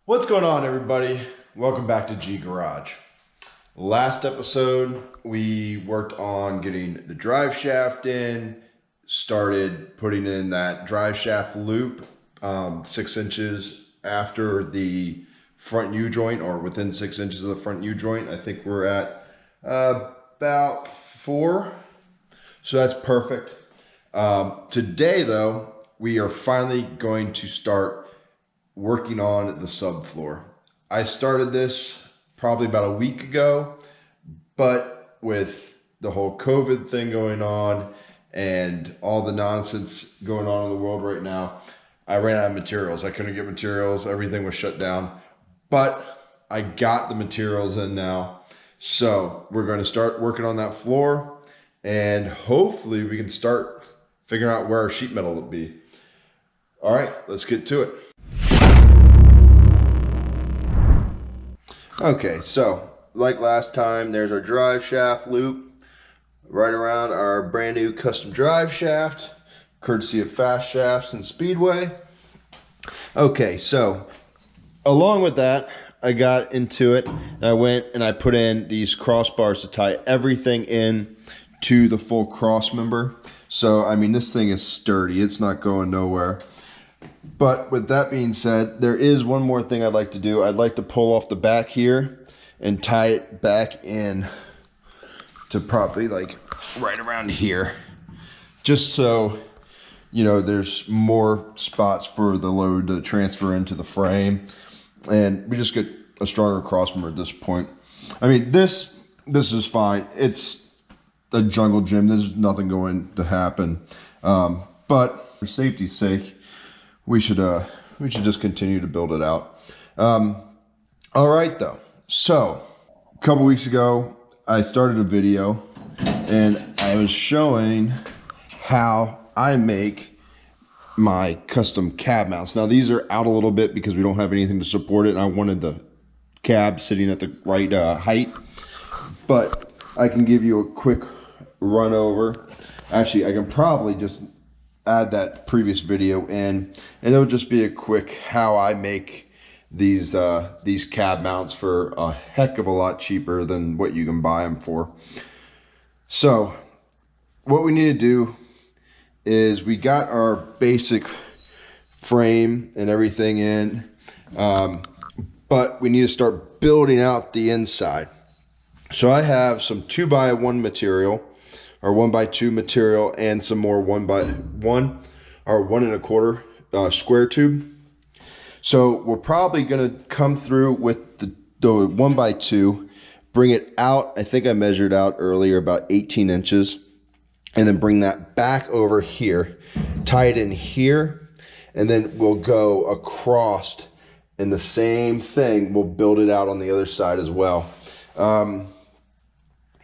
What's going on, everybody? Welcome back to GGarage. Last episode, we worked on getting the drive shaft in, started putting in that drive shaft loop 6 inches after the front U-joint, or within 6 inches of the front U-joint. I think we're at about 4, so that's perfect. Today, though, we are finally going to start working on the subfloor. I started this probably about a week ago, but with the whole COVID thing going on and all the nonsense going on in the world right now, I ran out of materials. I couldn't get materials. Everything was shut down, but I got the materials in now. So we're going to start working on that floor, and hopefully we can start figuring out where our sheet metal will be. All right, let's get to it. Okay, so like last time, there's our drive shaft loop right around our brand new custom drive shaft, courtesy of Fast Shafts and Speedway. Okay, so along with that, I got into it and I went and I put in these crossbars to tie everything in to the full cross member. So, I mean, this thing is sturdy. It's not going nowhere. But with that being said, there is one more thing I'd like to do. I'd like to pull off the back here and tie it back in to probably like right around here. Just so, you know, there's more spots for the load to transfer into the frame. And we just get a stronger crossmember at this point. I mean, this is fine. It's a jungle gym. There's nothing going to happen. But for safety's sake, we should just continue to build it out. All right, though. So a couple weeks ago, I started a video and I was showing how I make my custom cab mounts. Now these are out a little bit because we don't have anything to support it, and I wanted the cab sitting at the right height. But I can give you a quick run over. Actually, I can probably just add that previous video in, and it'll just be a quick how I make these cab mounts for a heck of a lot cheaper than what you can buy them for. So what we need to do is we got our basic frame and everything in, but we need to start building out the inside. So I have some 2x1 material, or 1x2 material, and some more 1x1 or 1 1/4 square tube. So we're probably gonna come through with the 1x2, bring it out. I think I measured out earlier about 18 inches, and then bring that back over here, tie it in here, and then we'll go across, and the same thing, we'll build it out on the other side as well.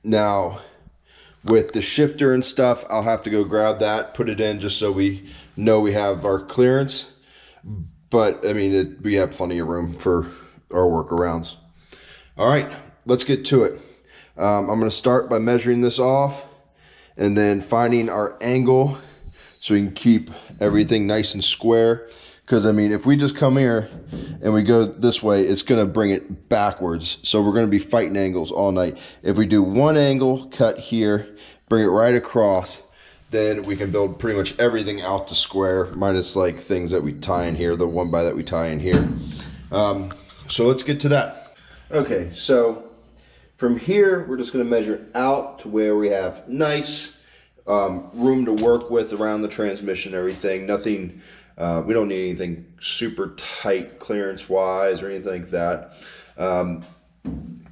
Now, with the shifter and stuff, I'll have to go grab that, put it in just so we know we have our clearance. But, I mean, we have plenty of room for our workarounds. All right, let's get to it. I'm going to start by measuring this off and then finding our angle so we can keep everything nice and square. Because, I mean, if we just come here and we go this way, it's going to bring it backwards. So we're going to be fighting angles all night. If we do one angle, cut here, bring it right across, then we can build pretty much everything out to square, minus like things that we tie in here, the 1x that we tie in here. So let's get to that. Okay, so from here, we're just going to measure out to where we have nice room to work with around the transmission, everything. Nothing. We don't need anything super tight clearance wise or anything like that.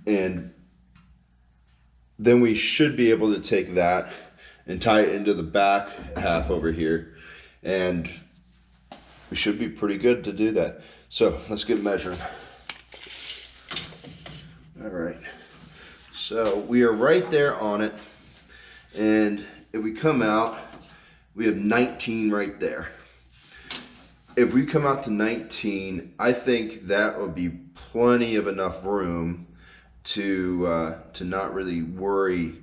And then we should be able to take that and tie it into the back half over here. And we should be pretty good to do that. So let's get measuring. All right. So we are right there on it. And if we come out, we have 19 right there. If we come out to 19, I think that would be plenty of enough room to not really worry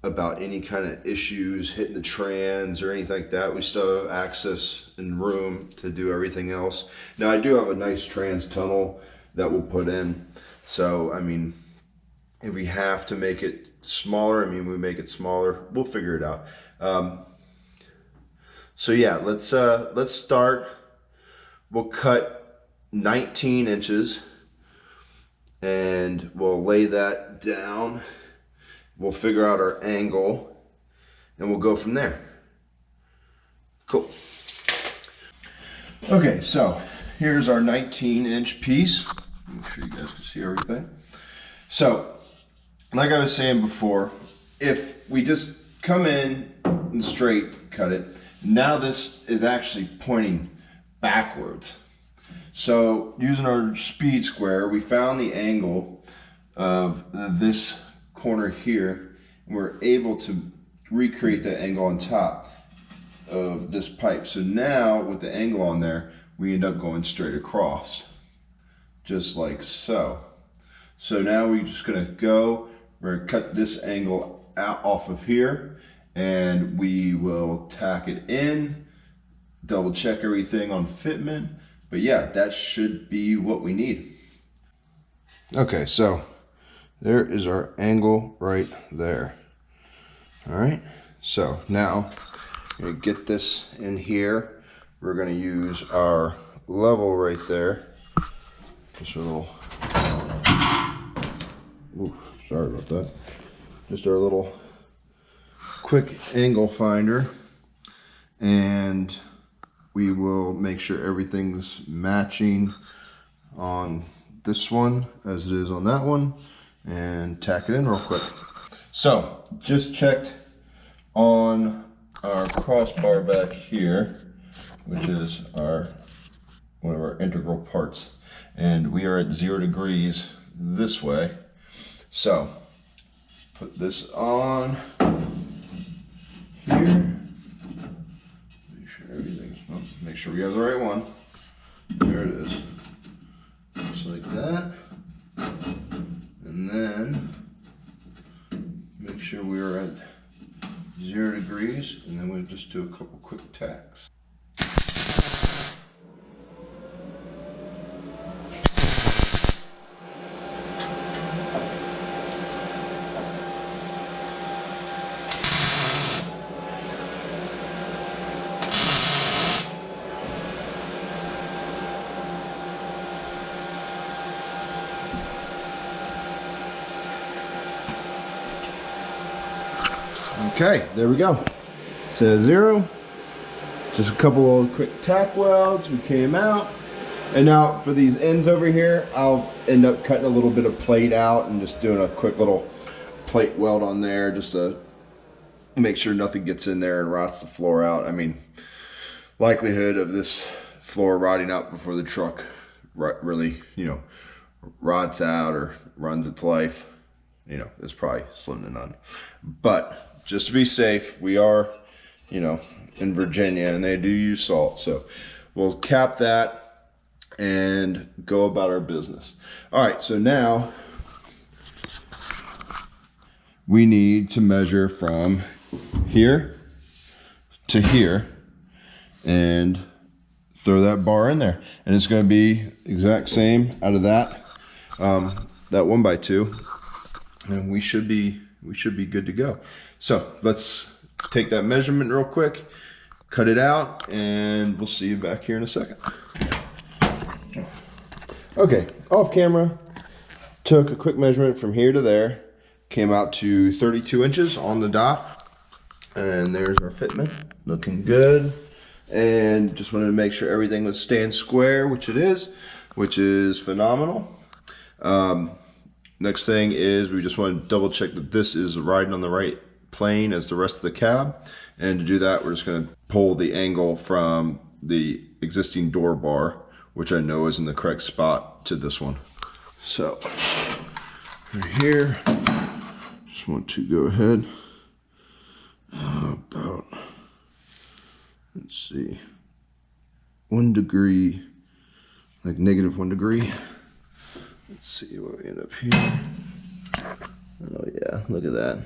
about any kind of issues hitting the trans or anything like that. We still have access and room to do everything else. Now I do have a nice trans tunnel that we'll put in. So, I mean, if we have to make it smaller, I mean, we make it smaller, we'll figure it out. So yeah, let's start. We'll cut 19 inches and we'll lay that down. We'll figure out our angle and we'll go from there. Cool. Okay, so here's our 19-inch piece. Make sure you guys can see everything. So, like I was saying before, if we just come in and straight cut it, now this is actually pointing backwards. So, using our speed square, we found the angle of this corner here, and we're able to recreate that angle on top of this pipe. So now with the angle on there, we end up going straight across, just like so. So now we're just gonna go, we're gonna cut this angle out off of here, and we will tack it in, double check everything on fitment. But yeah, that should be what we need. Okay, so there is our angle right there. All right, so now we're gonna get this in here. We're gonna use our level right there. Just a little, oof, sorry about that. Just our little quick angle finder. And we will make sure everything's matching on this one as it is on that one, and tack it in real quick. So just checked on our crossbar back here, which is one of our integral parts, and we are at 0 degrees this way. So put this on here, make sure everything's, make sure we have the right one. There it is, just like that. And then make sure we are at 0 degrees, and then we'll just do a couple quick tacks. Okay, there we go. Says 0. Just a couple of quick tack welds. We came out. And now for these ends over here, I'll end up cutting a little bit of plate out and just doing a quick little plate weld on there just to make sure nothing gets in there and rots the floor out. I mean, likelihood of this floor rotting out before the truck really, you know, rots out or runs its life, you know, is probably slim to none. But just to be safe, we are, you know, in Virginia and they do use salt. So we'll cap that and go about our business. All right, so now we need to measure from here to here and throw that bar in there. And it's gonna be exact same out of that, that 1x2, and we should be good to go. So let's take that measurement real quick, cut it out, and we'll see you back here in a second. Okay, off camera, took a quick measurement from here to there, came out to 32 inches on the dot, and there's our fitment, looking good. And just wanted to make sure everything was staying square, which it is, which is phenomenal. Next thing is we just want to double check that this is riding on the right plane as the rest of the cab. And to do that, we're just going to pull the angle from the existing door bar, which I know is in the correct spot, to this one. So right here, just want to go ahead about, let's see, 1 degree, like -1 degree. Let's see what we end up here. Oh yeah, look at that.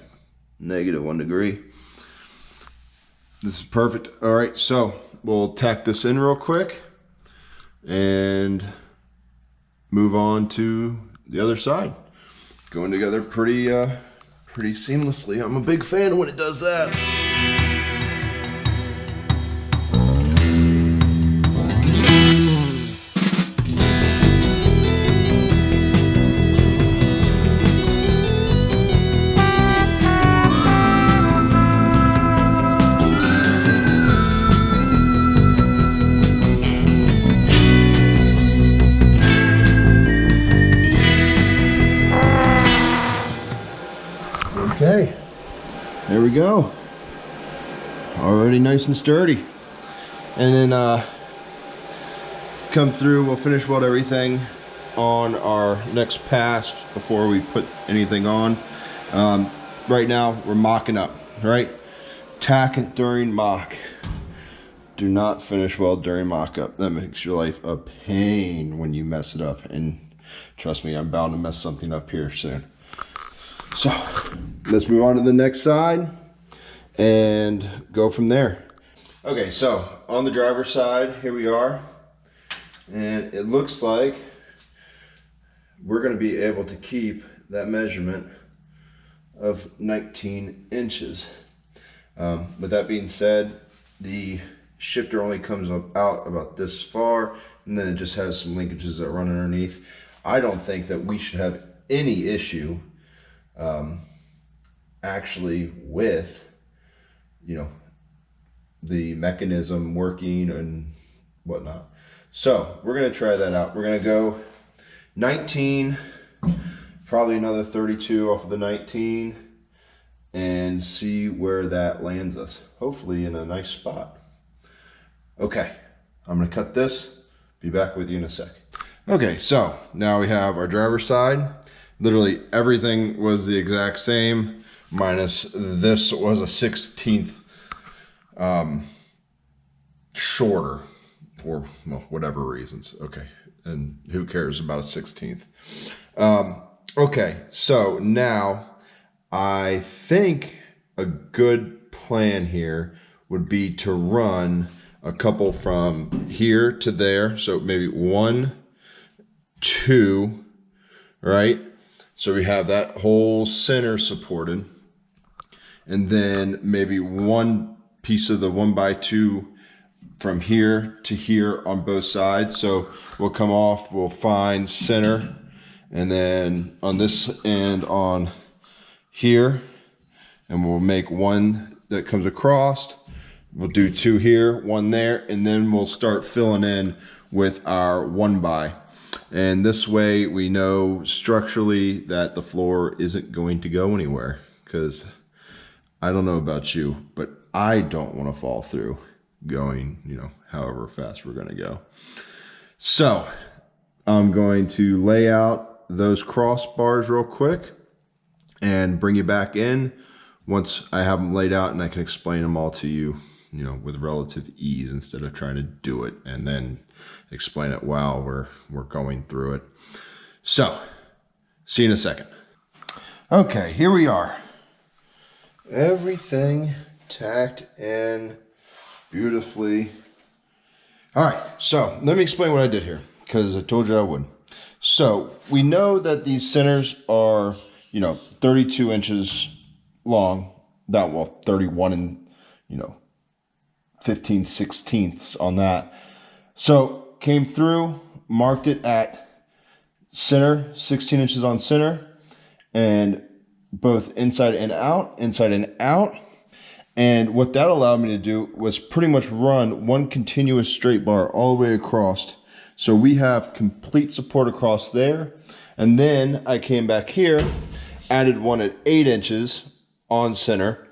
-1 degree. This is perfect. All right, so we'll tack this in real quick and move on to the other side. Going together pretty seamlessly. I'm a big fan when it does that. Okay, there we go. Already nice and sturdy. And then come through, we'll finish weld everything on our next pass before we put anything on. Right now we're mocking up, right? Tack it during mock. Do not finish weld during mock up. That makes your life a pain when you mess it up. And trust me, I'm bound to mess something up here soon. So let's move on to the next side and go from there. Okay, so on the driver's side, here we are. And it looks like we're gonna be able to keep that measurement of 19 inches. With that being said, the shifter only comes out about this far, and then it just has some linkages that run underneath. I don't think that we should have any issue actually with, you know, the mechanism working and whatnot. So we're gonna try that out. We're gonna go 19, probably another 32 off of the 19, and see where that lands us. Hopefully in a nice spot. Okay, I'm gonna cut this, be back with you in a sec. Okay, so now we have our driver's side. Literally everything was the exact same, minus this was a 1/16 shorter for, well, whatever reasons. Okay, and who cares about a 1/16? Okay, so now I think a good plan here would be to run a couple from here to there. So maybe 1, 2, right? So we have that whole center supported, and then maybe one piece of the 1x2 from here to here on both sides. So we'll come off, we'll find center, and then on this end on here, and we'll make one that comes across. We'll do 2 here, 1 there, and then we'll start filling in with our 1x. And this way we know structurally that the floor isn't going to go anywhere, because I don't know about you, but I don't want to fall through going, you know, however fast we're going to go. So I'm going to lay out those crossbars real quick and bring you back in once I have them laid out, and I can explain them all to you, you know, with relative ease instead of trying to do it and then explain it while we're going through it. So see you in a second. Okay, here we are. Everything tacked in beautifully. All right, so let me explain what I did here, because I told you I would. So we know that these centers are, you know, 32 inches long, not, well, 31 and, you know, 15/16 on that. So came through, marked it at center, 16 inches on center, and both inside and out, inside and out. And what that allowed me to do was pretty much run one continuous straight bar all the way across. So we have complete support across there. And then I came back here, added one at 8 inches on center,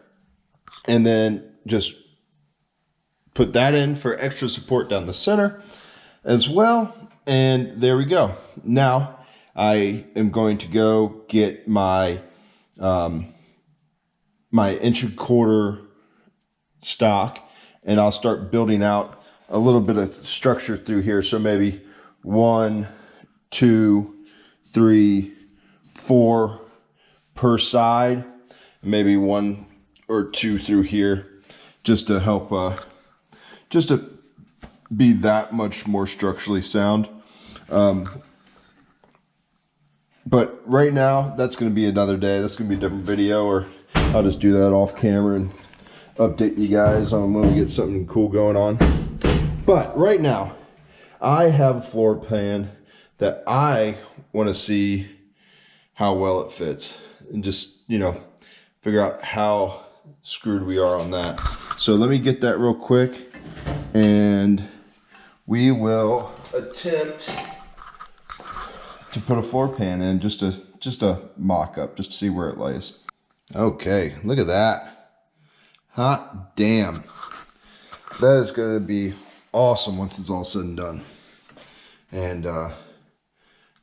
and then just put that in for extra support down the center as well. And there we go. Now I am going to go get my my 1¼ stock, and I'll start building out a little bit of structure through here. So maybe 1, 2, 3, 4 per side. maybe 1 or 2 through here, just to help, just to be that much more structurally sound. But right now, that's going to be another day. That's going to be a different video, or I'll just do that off camera and update you guys on when we get something cool going on. But right now, I have a floor plan that I want to see how well it fits, and just, you know, figure out how screwed we are on that. So let me get that real quick, and we will attempt to put a floor pan in, just a mock-up, just to see where it lays. Okay, look at that. Hot damn. That is going to be awesome once it's all said and done. And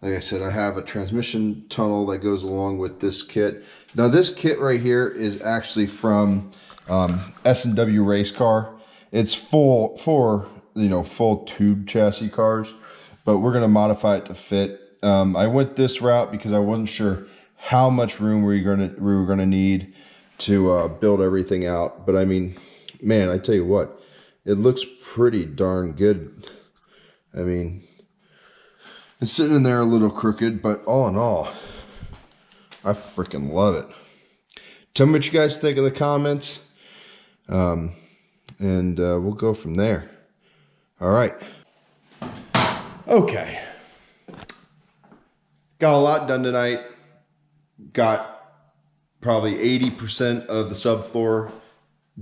like I said, I have a transmission tunnel that goes along with this kit. Now this kit right here is actually from S&W Racecar. It's full for, you know, full tube chassis cars, but we're going to modify it to fit. I went this route because I wasn't sure how much room we were gonna need to build everything out. But I mean, man, I tell you what, it looks pretty darn good. I mean, it's sitting in there a little crooked, but all in all, I freaking love it. Tell me what you guys think in the comments, and we'll go from there. All right. Okay. Got a lot done tonight. Got probably 80% of the subfloor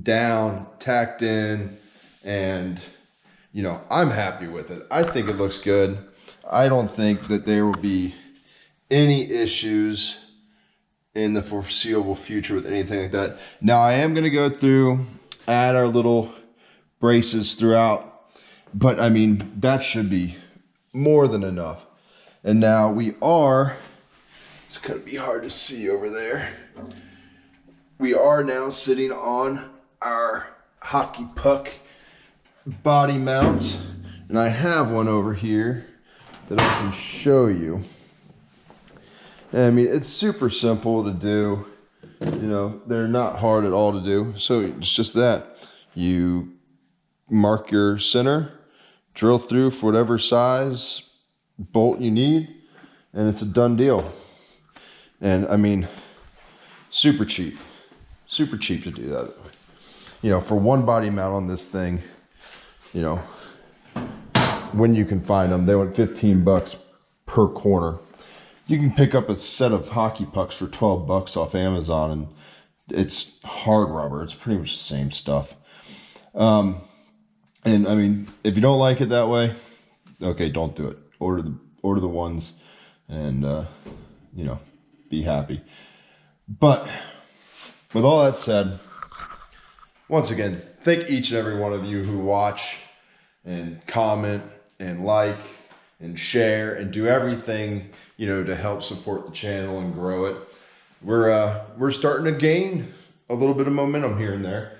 down, tacked in, and, you know, I'm happy with it. I think it looks good. I don't think that there will be any issues in the foreseeable future with anything like that. Now, I am going to go through, add our little braces throughout, but I mean, that should be more than enough. And now we are, it's going to be hard to see over there. We are now sitting on our hockey puck body mounts. And I have one over here that I can show you. And I mean, it's super simple to do. You know, they're not hard at all to do. So it's just that. You mark your center, drill through for whatever size bolt you need, and it's a done deal. And I mean, super cheap to do that. You know, for one body mount on this thing, you know, when you can find them, they went 15 bucks per corner. You can pick up a set of hockey pucks for 12 bucks off Amazon, and it's hard rubber. It's pretty much the same stuff. And I mean, if you don't like it that way, okay, don't do it. Order the ones, and you know, be happy. But with all that said, once again, thank each and every one of you who watch and comment and like and share and do everything, you know, to help support the channel and grow it. We're starting to gain a little bit of momentum here and there.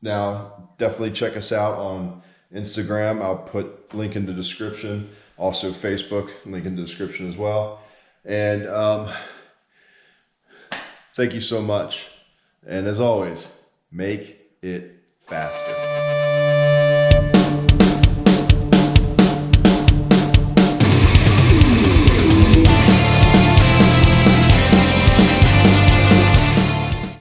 Now, definitely check us out on Instagram. I'll put link in the description. Also Facebook, link in the description as well. And thank you so much. And as always, make it faster.